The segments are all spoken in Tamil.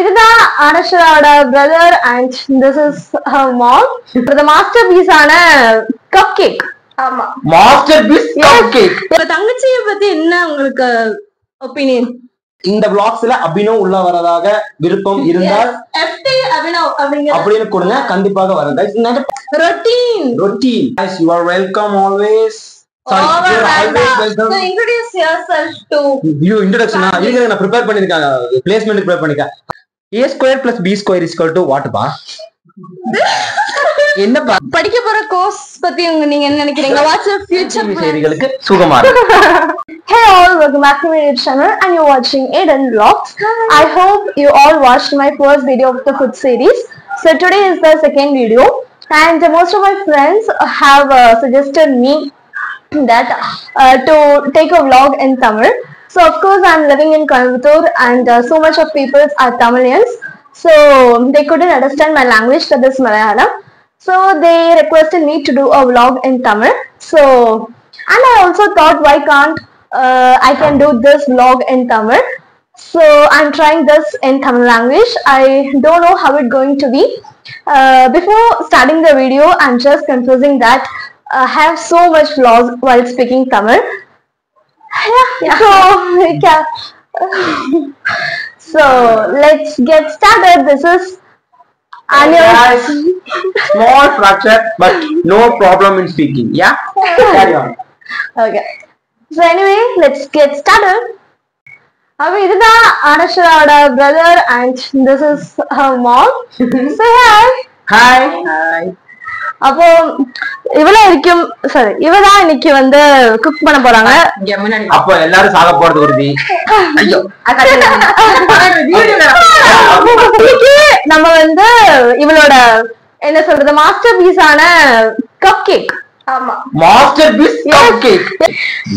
இதுதான் அனஷராவோட brother and this is her mom. the masterpiece ஆன கப் கேக். ஆமா, மாஸ்டர்பீஸ் கப் கேக். தங்கச்சியை பத்தி என்ன உங்களுக்கு ஒபினியன்? இந்த vlogsல அபினவ் உள்ள வரதாக விருப்பம் இருந்தால் FT அபினவ் அப்படின்னு கொடுங்க, கண்டிப்பாக வரும் guys. Routine guys, you are welcome always. Sorry, always welcome. So introduce yourself to you introduction நான் prepare பண்ணிருக்கேன், placement prepare பண்ணிருக்கேன். a square plus b square is equal to what பா? என்ன படிக்க போற கோர்ஸ் பத்தி நீங்க என்ன நினைக்கிறீங்க? What's your future செய்திகளுக்கு சுகமாறு. Hey all, welcome back to my YouTube channel and you're watching Aiden Vlogs. I hope you all watched my first video of the food series. So today is the second video and most of my friends have suggested me that to take a vlog in Tamil. So of course I'm living in Coimbatore and so much of people are Tamilians. So they couldn't understand my language, that is Malayalam. So they requested me to do a vlog in Tamil. So and I also thought why can't I can do this vlog in Tamil. So I'm trying this in Tamil language. I don't know how it's going to be. Before starting the video, I'm just confessing that I have so much flaws while speaking Tamil. So let's get started. This is guys, small fracture but no problem in speaking. Yeah, carry on. Okay. So anyway, let's get started. இதுதான் அனஷராவோட brother and this is her mom. Say hi. அப்போ இவதான் இன்னைக்கு வந்து குக் பண்ண போறாங்க. அப்போ எல்லாரும் சாக போறது உறுதி. ஐயோ, நம்ம வந்து இவளோட என்ன சொல்றது மாஸ்டர் பீஸ் ஆன கப் கேக். ஆமா, masterpiece cup cake.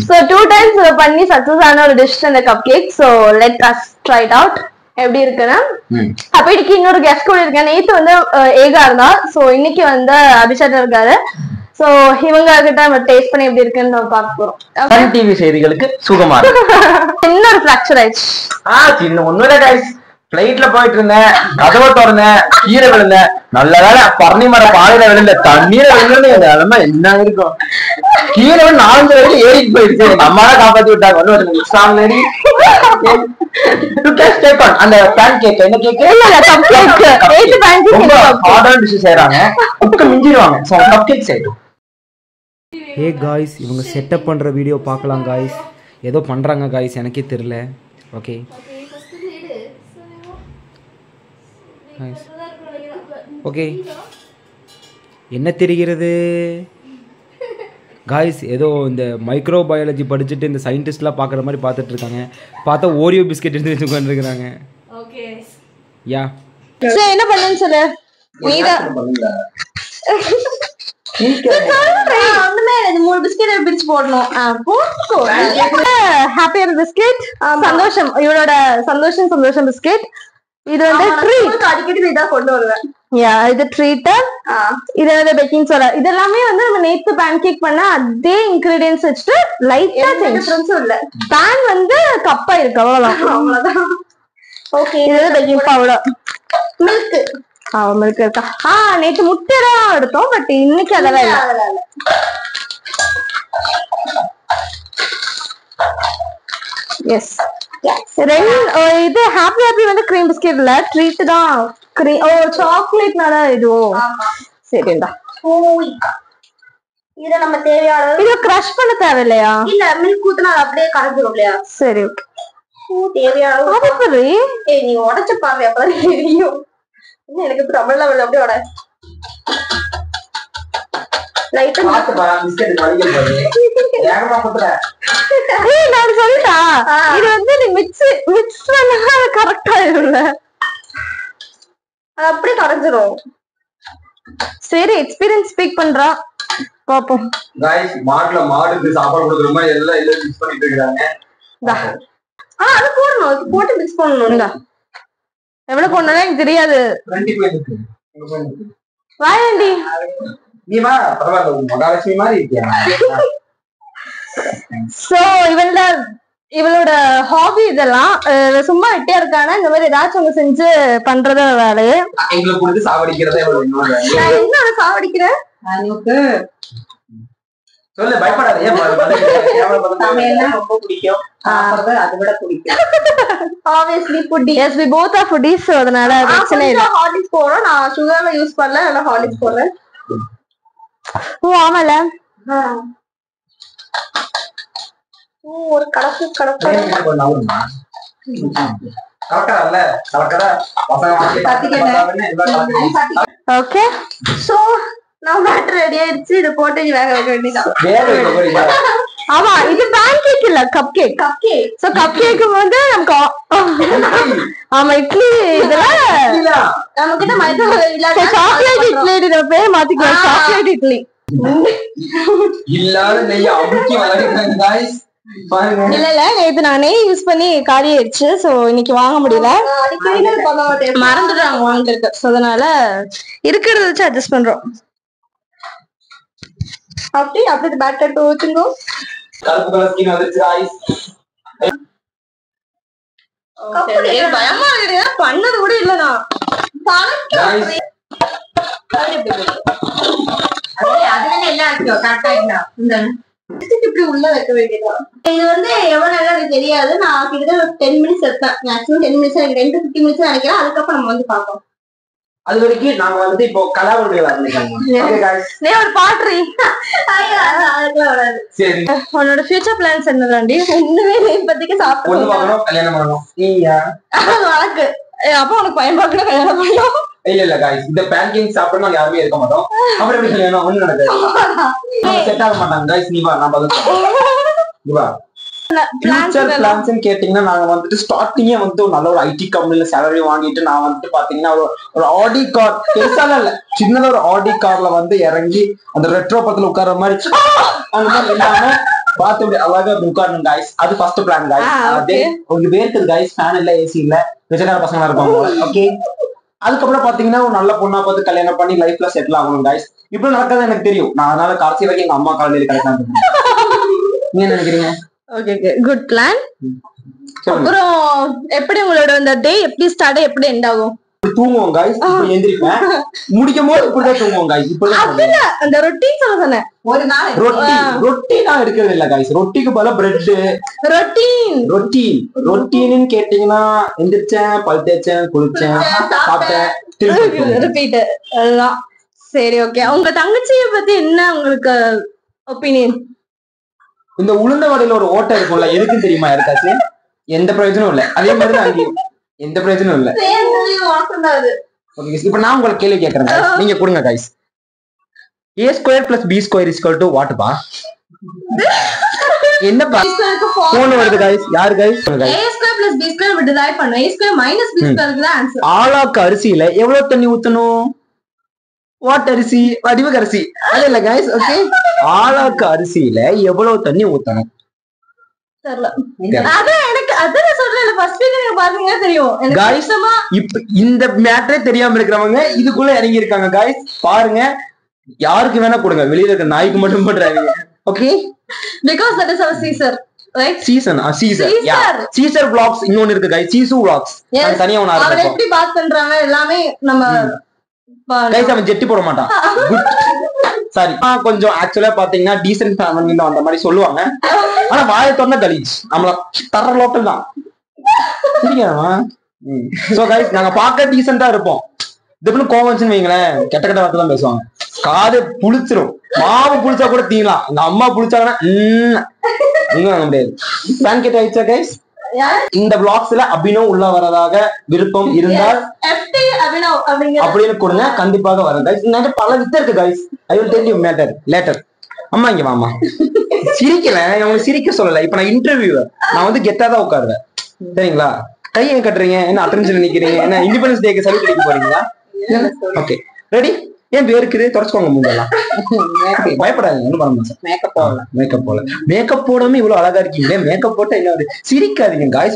So 2 times பண்ணி சக்சஸ் ஆன ஒரு டிஷ் அந்த cup cake. So let us try it out. எப்படி இருக்குன்னா, அப்ப இன்னைக்கு இன்னொரு கெஸ்ட் கூட இருக்கேன். நேத்து வந்து ஏகா இருந்தா, சோ இன்னைக்கு வந்து அபிஷேக் இருக்காரு. சோ இவங்க கிட்ட நம்ம டேஸ்ட் பண்ணி எப்படி இருக்குன்னு நம்ம பார்க்க போறோம். சன் டிவி செய்திகளுக்கு சுகமாறு. இன்னொரு ஃபிராக்சர் ஆயிடுச்சு. சின்ன ஒண்ணுல guys, பிளைட்ல போயிட்டு இருந்தேன், கதவை திறந்தேன், கீரை விழுந்தேன். நல்ல வேலை பரணி மர பாலையில விழுந்த, தண்ணீர விழுந்து நிலைமை என்ன இருக்கும். கீரை 4 வரைக்கும் ஏறிட்டு போயிடுச்சு. அம்மாவை காப்பாத்தி விட்டாங்க. அந்த பேன் கேக் என்ன கேக் ரொம்ப ஹார்டான டிஷ் செய்யறாங்க, குக்க மிஞ்சிடுவாங்க. சோ கப் கேக் செய்யணும். ஹே காய்ஸ், இவங்க செட்டப் பண்ற வீடியோ பார்க்கலாம் காய்ஸ். ஏதோ பண்றாங்க காய்ஸ், எனக்கே தெரியல. ஓகே ஓகே, என்ன தெரிகிறது காய்ஸ்? ஏதோ இந்த மைக்ரோ பயாலஜி படிச்சுட்டு இந்த சயின்டிஸ்ட்லாம் பார்க்குற மாதிரி பார்த்துட்டு இருக்காங்க. பார்த்தா ஓரியோ பிஸ்கெட் எடுத்து வச்சு உட்காந்துருக்குறாங்க. ஓகே யா, சோ என்ன பண்ணனும் சொல்லு. நீடா மூணு பிஸ்கெட் பிரிச்சு போடணும். ஹாப்பியர் பிஸ்கெட், சந்தோஷம், இவளோட சந்தோஷம் பிஸ்கெட். இது வந்து ட்ரீட், அடிக்கடி இதான் கொண்டு வருவேன். இது ட்ரீட், இது வந்து பேக்கிங் சோடா. இதெல்லாமே வந்து நம்ம நேத்து பேன் கேக் பண்ண அதே இன்கிரீடியன்ஸ் வச்சுட்டு லைட்டா டிஃபரன்ஸ் இல்ல. பேன் வந்து கப்பா இருக்கு, அவ்வளவுதான். ஓகே, இது பேக்கிங் பவுடர், மில்க். மில்க் இருக்கா? நேத்து முட்டை தான் எடுத்தோம், பட் இன்னைக்கு அதெல்லாம் இல்ல. எஸ், இது ஹாப்பி வந்து கிரீம் பிஸ்கெட் இல்ல, ட்ரீட் தான். சாக்லேட்னால இதுவோ சரிடா. இத நம்ம தேவையான இது கிரஷ் பண்ண தேவையில்லையா? இல்ல, மில்க் ஊத்துனா அப்படியே கரைஞ்சிரும் இல்லையா? சரி, ஓகே. தேவையான அது சரி. நீ உடைச்சு பாரு, அப்பதான் தெரியும். எனக்கு தமிழ்ல வருது, அப்படியே உட. லைட்டா பாத்து பா, பிஸ்கெட் வலிக்க போகுது. வேகமா குத்துற. நான் சொல்லிட்டா, இது வந்து நீ மிக்ஸ் பண்ணா கரெக்ட்டா இருக்குல்ல, அப்படியே கரைஞ்சிரும். சரி, எக்ஸ்பீரியன்ஸ் ஸ்பீக் பண்றா, பாப்போம். गाइस, மாடுக்கு சாப்பாடு கொடுக்குற மாதிரி எல்லாம் மிக்ஸ் பண்ணிட்டு இருக்காங்க. அது போடணும், அது போட்டு மிக்ஸ் பண்ணணும்டா. எவ்வளவு போடணும் எனக்கு தெரியாது. 20 போயிருக்கு. வாயண்டி நீ வா, பரவாயில்லை, மகாலட்சுமி மாதிரி இருக்கியா? சோ இவள இவளோட ஹாபி இதெல்லாம் சும்மா வெட்டியா இருக்கானா இந்த மாதிரி ஏதாச்சும் ஒண்ணு செஞ்சு பண்றத வேலையே. எங்களுக்கு கொடுத்து சாவடிக்கிறதே நான் என்ன சாவடிக்கிறேன் சொல்லு, பயப்படாத. சமையல்லாம் ரொம்ப பிடிக்கும், சாப்பிடுறது அதை விட பிடிக்கும். obviously foodie. Yes, we both are foodies, so அதனால பிரச்சனை இல்ல. ஹார்லிக்ஸ் போறோம், நான் சுகர்ல யூஸ் பண்ணல, நான் ஹார்லிக்ஸ் போடுறேன். ஓ ஆமால. ஒரு கடப்பு ஓகே. சோ நான் பேட்டர் ரெடி ஆயிடுச்சு. இது போட்டு வேக வைக்க வேண்டியதான். ஆமா, இது பேன் கேக் இல்ல, cup cake. So cup cake வந்து நமக்கு ஆமா இட்லி இதெல்லாம் நம்ம கிட்ட மைதா இல்ல, சாக்லேட் இட்லி பேர் மாத்திக்கலாம். சாக்லேட் இட்லி இல்லாத நெய்ய அமுக்கி வளர்க்கிறாங்க गाइस. இல்ல நேத்து நான் நெய் யூஸ் பண்ணி காலி ஆயிடுச்சு. சோ இன்னைக்கு வாங்க முடியல, மறந்துடுறாங்க வாங்கிருக்கு. சோ அதனால இருக்கிறத வச்சு அட்ஜஸ்ட் பண்றோம். அப்படி பேட்டர் ஊத்துங்க. கருப்பு கலர் ஸ்கின் வந்துச்சு गाइस. பயமா இருக்கு, பண்ணது கூட இல்லனா गाइस. அதுல எல்லாம் இருக்கு கரெக்டா இல்ல. இந்த இப்படி உள்ள வைக்க வேண்டியதா. இது வந்து எவ்வளவு நேரம் எனக்கு தெரியாது. நான் கிட்டத்தட்ட 10 மினிட்ஸ் எடுத்தேன். மேக்ஸிமம் 10 மினிட்ஸ், எனக்கு 2-15 மினிட்ஸ் நினைக்கிறேன். அதுக்கப்புறம் நம்ம வந்து பார்ப்போம். அது வரைக்கும் நாங்க வந்து இப்போ கலாவருடைய வரணிக்காங்க. Okay guys. நீ ஒரு பாட்ரி. அதுக்குலாம் வராது. சரி, உன்னோட ஃபியூச்சர் பிளான்ஸ் என்னடாண்டி? இன்னுமே நீ இப்போதைக்கு சாப்பிட்டு பொண்ணு பார்க்கணும், கல்யாணம் பண்ணணும். நீயா வழக்கு அப்ப உனக்கு பையன் பார்க்கணும், கல்யாணம் பண்ணணும். இல்ல गाइस, இந்த பேன்கேக் சாப்பிட்டு நாங்க யாருமே இருக்க மாட்டோம். அப்புறம் எப்படி கல்யாணம் ஒண்ணு நடக்காது, செட் ஆக மாட்டாங்க गाइस. நீ வா, நான் பதில் வா. ஃபியூச்சர் பிளான்ஸ் கேட்டீங்கன்னா நாங்க வந்துட்டு ஸ்டார்டிங்கே வந்து ஒரு நல்ல ஒரு ஐடி கம்பெனில சேலரி வாங்கிட்டு நான் வந்துட்டு பாத்தீங்கன்னா ஒரு ஆடி கார், பெருசால இல்ல சின்னதா ஒரு ஆடி கார்ல வந்து இறங்கி அந்த ரெட்ரோ பத்துல உட்கார்ற மாதிரி அந்த மாதிரி இல்லாம பார்த்து இப்படி அழகா உட்காரணும் गाइस. அது ஃபர்ஸ்ட் பிளான் गाइस. அதே உங்களுக்கு வேர்க்குது गाइस, ஃபேன் இல்ல, ஏசி இல்ல, வெஜிடேரியன் பசங்களா இருப்பாங்க. ஓகே, அதுக்கப்புறம் பாத்தீங்கன்னா ஒரு நல்ல பொண்ணா பார்த்து கல்யாணம் பண்ணி லைஃப்ல செட்டில் ஆகணும் गाइस. இப்படி நடக்காது எனக்கு தெரியும். நான் அதனால கடைசி வரைக்கும் எங்க அம்மா காலையில கிடைக்காது. நீங்க என்ன நினைக்கிறீங்க? Okay good plan. அப்புறம் எப்படி உங்களோட அந்த டே எப்படி ஸ்டார்ட் எப்படி எண்ட் ஆகும்? தூங்குவோம் गाइस, இப்ப எந்திரிப்பேன், முடிக்கும் போது இப்படிதான் தூங்குவோம் गाइस. இப்படிதான் அந்த ரொட்டீன் சொன்னேன். ஒரு நாள் ரொட்டி நான் எடுக்கிறது இல்ல गाइस. ரொட்டிக்கு பதிலா பிரெட். ரொட்டீன் கேட்டீங்கன்னா எந்திரிச்சேன், பல் தேய்ச்சேன், குளிச்சேன், சாப்பிட்டேன், திருப்பி ரிப்பீட். அதுதான். சரி ஓகே. உங்க தங்கச்சியை பத்தி என்ன உங்களுக்கு ஒப்பீனியன்? இந்த உளுந்த வடையில ஒரு ஓட்டை இருக்கும்ல, எதுக்கும் தெரியுமா யாருக்காச்சும்? எந்த பிரயோஜனம் இல்ல. அதே மாதிரிதான் அங்கேயும் எந்த பிரயோஜனம் இல்ல. இப்ப நான் உங்களுக்கு கேள்வி கேட்கறேன், நீங்க கொடுங்க गाइस. a² + b² = what பா? என்னப்பா போன் வருது गाइस? யாரு गाइस? a² + b² டிவைட் பண்ணனும். a² - b² தான் ஆன்சர். ஆளாக்கு அரிசியில எவ்வளவு தண்ணி ஊத்தணும்? வாட் அரிசி? வடிவக அரிசி. அது இல்ல गाइस. ஓகே, ஆளாக்கு அரிசியில எவ்வளவு தண்ணி ஊத்தணும்? தெரியல. அதான் எனக்கு அதான் சொல்றேன், ஃபர்ஸ்ட் நீங்க பாத்தீங்கன்னா தெரியும். गाइस இப்ப இந்த மேட்டரே தெரியாம இருக்கிறவங்க இதுக்குள்ள இறங்கி இருக்காங்க गाइस. பாருங்க, யாருக்கு வேணா கொடுங்க, வெளியில இருக்க நாய்க்கு மட்டும் பண்றாங்க. Okay, because that is our Caesar, right? Caesar vlogs இன்னொன்னு இருக்கு गाइस, சீசு vlogs. நான் தனியா ஒண்ணு அவரை எப்படி பாஸ் பண்றாங்க எல்லாமே நம்ம गाइस. அவன் ஜெட்டி போட மாட்டான். சாரி, கொஞ்சம் ஆக்சுவலா பாத்தீங்கன்னா டீசன்ட் ஃபேமிலில அந்த மாதிரி சொல்லுவாங்க. ஆனா வாயை திறந்தா கலீஜ். நம்மள தர லோக்கல் தான். சரிங்களா? சோ गाइस, நாங்க பார்க்க டீசென்ட்டா இருப்போம். இதுன்னு கோவம்னு வைங்களேன், கெட்ட கெட்ட வார்த்தை தான் பேசுவாங்க. காது புளிச்சிரும். மாவு புளிச்சா கூட தீங்கலாம். எங்க அம்மா புளிச்சாங்கன்னா நீங்க வாங்க முடியாது. பேன் கேட் ஆயிடுச்சா गाइस? இந்த vlogsல அபினவ் உள்ள வரதாக விருப்பம் இருந்தால் அப்படின்னு கொடுங்க, கண்டிப்பாக வரும் गाइस. இன்னும் பல வித்த இருக்கு guys. I will tell you later. அம்மா இங்க வாமா. சிரிக்கல, உங்களுக்கு சிரிக்க சொல்லல. இப்ப நான் இன்டர்வியூ, நான் வந்து கெத்தா தான் உட்காருவேன். சரிங்களா? கையை கட்டுறீங்க, என்ன அட்டென்ஷன் நிக்கிறீங்க, என்ன இண்டிபெண்டன்ஸ் டேக்கு சல்யூட் அடிக்க போறீங்களா? Okay, ready? ஏன் பேருக்குது? தொடச்சுக்கோங்க மூஞ்செல்லாம். பயப்படாதீங்க, ஒன்றும் பண்ண மாட்டேன். மேக்கப் போடாம இவ்வளவு அழகா இருக்கீங்களே, மேக்கப் போட்டா என்ன? சிரிக்காதீங்க गाइस.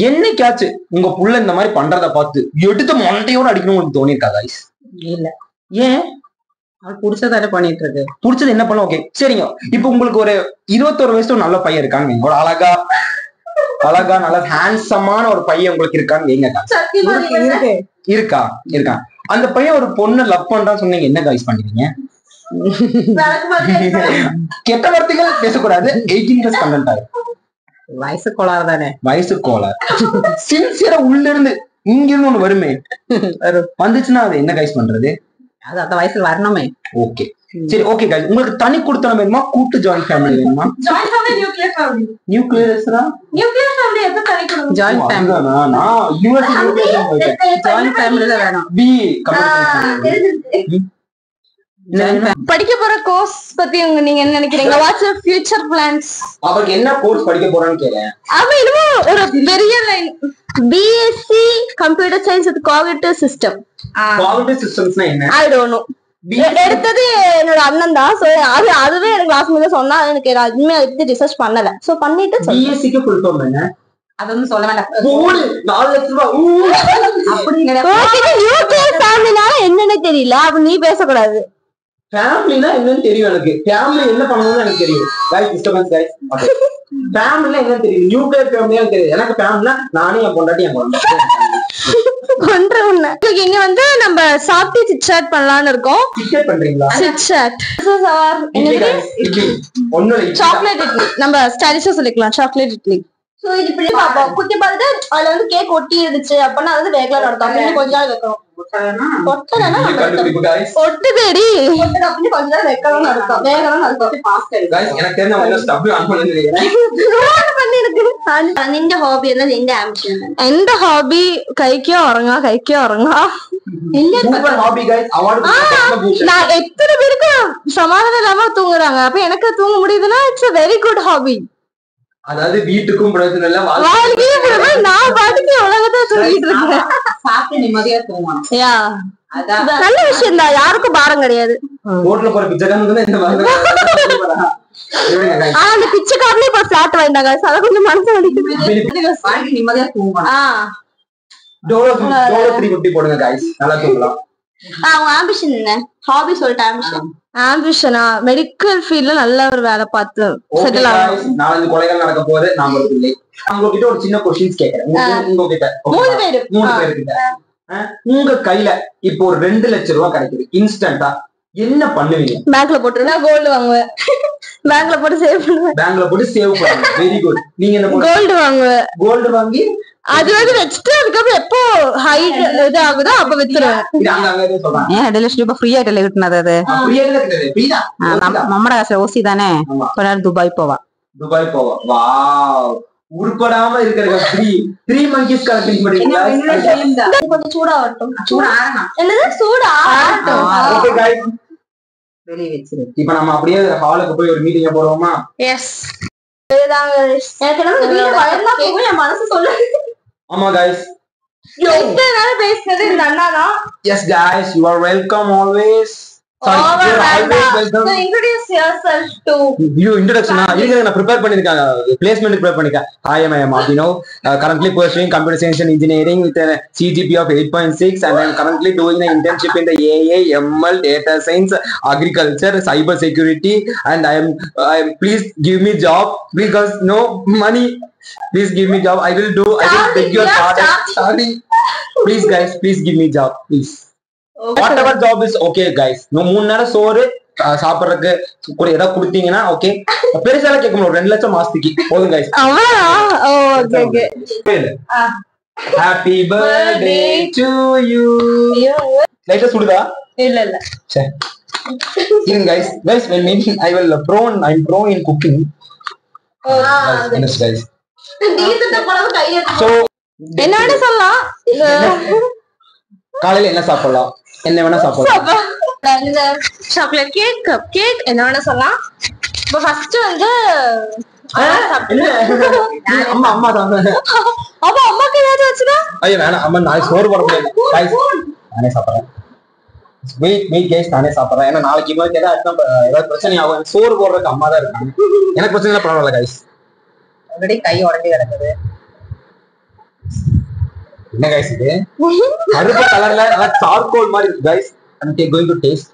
என்னைக்காச்சு உங்க புள்ள இந்த மாதிரி பண்றத பார்த்து எடுத்து மண்டையோட அடிக்கணும் உங்களுக்கு தோணிருக்கா गाइस? இல்ல. ஏன்? புடிச்சதால பண்ணிட்டு இருக்கு. புடிச்சது என்ன பண்ண? ஓகே, சரிங்க. இப்ப உங்களுக்கு ஒரு 21 வயசுல நல்ல பையன் இருக்காங்க, ஒரு அழகா அழகா நல்ல ஹேண்ட்ஸமான ஒரு பையன் உங்களுக்கு இருக்கான்னு வைங்க இருக்கு இருக்கா அந்த பையன் ஒரு பொண்ணு லவ் பண்றான்னு சொன்னீங்க, என்ன காய்ஸ் பண்ணுவீங்க? கெட்ட வார்த்தைகள் பேசக்கூடாது, 18+ கண்டென்ட் ஆகும். வயசு கோளாறு தானே. வயசு கோளாறு. சின்சியரா உள்ள இருந்து இங்க இருந்து ஒண்ணு வருமே, வந்துச்சுன்னா அது என்ன கைஸ் பண்றது? அது அந்த வயசுல வரணுமே. ஓகே சரி, ஓகே கைஸ், உங்களுக்கு தனி கொடுத்தனம் வேணுமா, கூட்டு ஜாயிண்ட் ஃபேமிலி வேணுமா? Joint family, nuclear family. நியூக்ளியர்ஸ்னா நியூக்ளியர் ஃபேமிலி எப்ப தனி கொடுக்கணும்? Joint family. நான் யுனிவர்சிட்டி ஜாயிண்ட் ஃபேமிலி தான் வேணும். பி கம்ப்யூட்டர் படிக்க போற கோர்ஸ் பத்தி நீங்க என்ன நினைக்கிறீங்க? What's your future plans? அவருக்கு என்ன கோர்ஸ் படிக்க போறான்னு கேளேன். அவன் இன்னும் ஒரு பெரிய line, BSc computer science with cognitive system. Cognitive சிஸ்டம்ஸ்னா என்ன? I don't know. எடுத்தது என்னோட அண்ணன் தான். சோ அதுவே எனக்கு கிளாஸ் மேல சொன்னா, எனக்கு அதுமே அதை பத்தி ரிசர்ச் பண்ணல. சோ பண்ணிட்டு பிஎஸ்சிக்கு ஃபுல் ஃபார்ம் என்ன? அது வந்து சொல்ல வேண்டாம். 4 லட்சம் ரூபாய் அப்படி நியூக்ளியர் ஃபேமிலினால என்னன்னு தெரியல, அப்ப நீ பேசக்கூடாது. ஃபேமிலினா என்னன்னு தெரியும் எனக்கு, ஃபேமிலி என்ன பண்ணணும்னு எனக்கு தெரியும். Guys disturbance guys. ஃபேமிலினா என்னன்னு தெரியும், நியூக்ளியர் ஃபேமிலியா தெரியும். எனக்கு ஃபேமிலினா நானே என் பொண்டாட்டி என் குழந்தை ஒன்று ஒண்ணு. இங்க வந்து நம்ம சாப்பிட்டு சிட் சாட் பண்ணலாம்னு இருக்கோம். டிக்கெட் பண்றீங்களா? சிட் சாட் ஒண்ணு இல்ல, சாக்லேட் இட்லி. நம்ம ஸ்டைலிஷா சொல்லிக்கலாம், சாக்லேட் இட்லி. சோ இது இப்படி பாப்போம், குத்தி பார்த்துட்டு அதுல வந்து கேக் ஒட்டி இருந்துச்சு அப்படின்னா அது வந்து வேகலா நடக்கும். அப்படின்னு கொஞ்ச நாள் வைக்கணும். ஒட்டலன்னா ஒட்டுதேடி அப்படின்னு கொஞ்ச நாள் வைக்கணும்னு அர்த்தம், வேகணும்னு அர்த்தம். எனக்கு தெரிஞ்ச மாதிரி ஸ்டப் ஆன் பண்ணி നിന്റെ ഹോബി എന്താ? നിന്റെ ആംബിഷൻ? എന്റെ ഹോബി കഴിക്കോ ഉറങ്ങാ. நான் எத்தனை பேருக்கு சமாதானம் இல்லாம தூங்குறாங்க, அப்ப எனக்கு தூங்க முடியுதுன்னா it's a very good hobby. அதாவது வீட்டுக்கும் பிரச்சனை இல்ல, வாழ்க்கையும் பிரச்சனை. நான் பாட்டுக்கு உலகத்தை தூங்கிட்டு இருக்கேன். சாப்பிட்டு நிம்மதியா தூங்கணும். யா, நல்ல விஷயம் தான், யாருக்கும் பாரம் கிடையாது. ரோட்ல போற பிச்சைக்காரங்க இந்த மாதிரி அந்த பிச்சைக்காரனே இப்ப பிளாட் வாங்கிட்டாங்க. அத கொஞ்சம் மனசு வலிக்குது. வாழ்க்கை நிம்மதியா தூங்கணும். டோலோ 350 போடுங்க गाइस, நல்லா தூங்கலாம். உங்க ஆம்பிஷன் என்ன? ஹாபி சொல்லிட்டு ஆம்பிஷனா மெடிக்கல் ஃபீல்ட்ல நல்ல ஒரு வேலை பார்த்து செட்டில் ஆகணும். 4 கொலைகள் நடக்க போகுது, நான் இல்லை. உங்ககிட்ட ஒரு சின்ன क्वेश्चंस கேக்குறேன். உங்ககிட்ட 3 பேர் கிட்ட உங்க கையில இப்போ ஒரு 2 லட்சம் ரூபாய் கிடைக்குது இன்ஸ்டன்ட்டா, என்ன பண்ணுவீங்க? பேங்க்ல போட்டுருந்தா கோல்டு வாங்குவேன். பேங்க்ல போட்டு சேவ் பண்ணுவேன். பேங்க்ல போட்டு சேவ் பண்ணுங்க. Very good. நீங்க என்ன கோல்டு வாங்குவேன். கோல்டு வாங்கி அது வந்து வச்சுட்டு அதுக்கப்புறம் எப்போ ஹைட் இது ஆகுதோ அப்ப வித்துருவேன். ஏன் 2 லட்சம் ரூபாய் ஃப்ரீயா டெலிவரி கிட்டனது? அது நம்மட காசு ஓசி தானே. துபாய் போவா. வாவ், உருப்படாம இருக்கிற ஃப்ரீ 3 மங்கிஸ் கலெக்டிங் பண்ணீங்களா? கொஞ்சம் சூடா வரட்டும். சூடா ஆறணும். என்னது சூடா ஆறட்டும்? ஓகே गाइस, வெளிய வெச்சிரு. இப்போ நம்ம அப்படியே ஹாலுக்கு போய் ஒரு மீட்டிங்க போறோமா? எஸ். எனக்கு நம்ம வீடியோ வளர்ந்தா போகும் என் மனசு சொல்லுது. ஆமா गाइस, எத்தனை நாள் பேசுனது இந்த அண்ணா தான். yes guys, you are welcome always. Sorry, you are always welcome. So introduce yourself to you. Introduction நான் prepare பண்ணிருக்கேன், placement prepare பண்ணிருக்கேன். Hi, I am Abhinav, currently pursuing computer science and engineering with a CGP of 8.6 and I am currently doing the internship in the AI, ML, data science, agriculture, cyber security, and I am please give me job because no money. Please give me job. I will beg your pardon. Sorry. Please guys, please give me job, please. Whatever job is okay guys. No 3 நேரம் சோறு சாப்பிடுறதுக்கு கூட ஏதாவது கொடுத்தீங்கன்னா ஓகே. பெருசால கேட்க முடியும், 2 லட்சம் மாசத்துக்கு போதும் guys. Okay okay. Happy birthday to you. லைட்டா சுடுதா? இல்ல சரி இருங்க guys when meeting I'm pro in cooking. Guys நீங்க போறது கைய so என்னன்னு சொல்லலாம்? காலையில என்ன சாப்பிடலாம்? என்ன வேணா சாப்பிடலாம். இந்த சாக்லேட் கேக், கப் கேக் என்ன வேணா சொல்லலாம். இப்போ ஃபர்ஸ்ட் வந்து அம்மா சாப்பிடுறாங்க. அப்ப அம்மாக்கு ஏதாவது வச்சுனா? ஐயோ வேணாம், அம்மா நாளைக்கு சோறு போட முடியாது. गाइस நானே சாப்பிடுறேன். வெயிட் गाइस, நானே சாப்பிடுறேன். ஏன்னா நாளைக்கு ஏதாவது பிரச்சனை ஆகும். சோறு போடுறதுக்கு அம்மா தான் இருக்காங்க. எனக்கு பிரச்சனை இல்லை, பரவாயில்ல गाइस. ஆல்ரெடி கை உடைஞ்சு கிடக்குது. என்ன गाइस இது? கருப்பு கலர்ல சார்கோல் மாதிரி இருக்கு guys. I'm going to taste.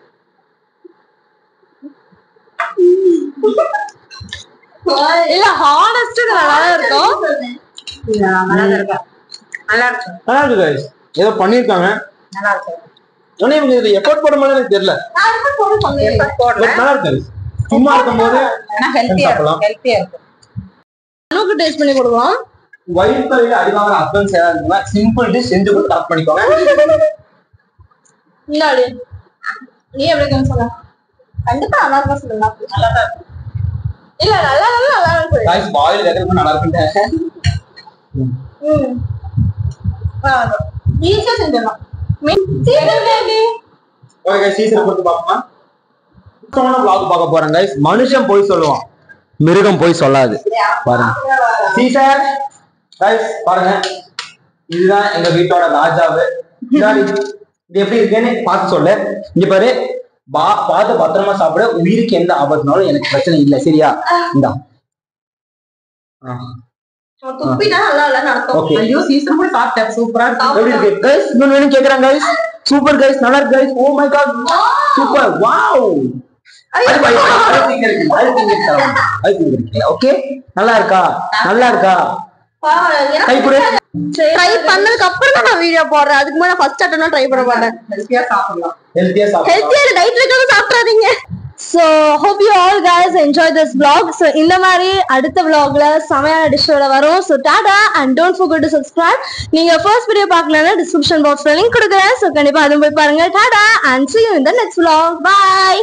இல்ல ஹானஸ்ட் நல்லா இருக்கும். நல்லா இருக்கு. நல்லா இருக்கு. நல்லா இருக்கு guys. ஏதோ பண்ணிருக்காங்க. நல்லா இருக்கு. ஆனா இவங்க இது எஃபோர்ட் போட மாதிரி எனக்கு தெரியல. பட் நல்லா இருக்கு guys. சும்மா இருக்கும்போது ஹெல்த்தியா இருக்கு. அனுக்கு டேஸ்ட் பண்ணி கொடுவோம். ஒயிட் கலர்ல அடிவாங்க ஹஸ்பண்ட் சேரா சிம்பிள் டிஷ் செஞ்சு கொடுத்து டாப் பண்ணிக்கோங்க. இந்தாடி நீ எப்படி சொல்ல? கண்டிப்பா நல்லா இருக்கும் சொல்லுங்க. நல்லா தான் இருக்கு. இல்ல நல்லா இருக்கு. गाइस பாயில் கேக்குறது நல்லா இருக்குங்க. ஈஸியா செஞ்சிடலாம். சீக்கிரம் பேபி. ஓகே गाइस சீசன் கொடுத்து பாப்போமா? சோனா vlog பார்க்க போறோம் गाइस. மனுஷன் போய் சொல்லுவான், மிருகம் போய் சொல்லாது. பாருங்க சீசன் गाइस பாருங்க, இதுதான் எங்க வீட்டோட ராஜாவு. இது எப்படி இருக்குன்னு பார்த்து சொல்லு. இங்க பாரு, பார்த்து பத்திரமா சாப்பிட. உயிருக்கு எந்த ஆபத்துனாலும் எனக்கு பிரச்சனை இல்லை, சரியா? இந்தா துப்பினா நல்லா நடக்கும். ஓகே ஐயோ சீசன் கூட சாப்பிட்டேன். சூப்பரா எப்படி இருக்கு गाइस? இன்னொன்னு வேணும் கேக்குறாங்க गाइस. சூப்பர் गाइस, நல்லா இருக்கு guys. Oh my God super, wow. Okay நல்லா இருக்கா? நல்லா இருக்கா? கை கொடு. ட்ரை பண்ணதுக்கு அப்புறம் தான் நான் வீடியோ போடுறேன். அதுக்கு முன்னாடி ஃபர்ஸ்ட் அட்டெண்ட் ட்ரை பண்ண மாட்டேன். ஹெல்த்தியா சாப்பிடலாம். ஹெல்த்தியா சாப்பிடு. ஹெல்த்தியா டைட் இருக்காம சாப்பிடாதீங்க. So hope you all guys enjoy this vlog. So இந்த மாதிரி அடுத்த vlogல சமையான டிஷ்ஷோட வரும். So Tata and don't forget to subscribe. நீங்க first video பார்க்கலனா description boxல link கொடுக்கிறேன். So கண்டிப்பா அதுவும் போய் பாருங்க. Tata and see you in the next vlog. Bye.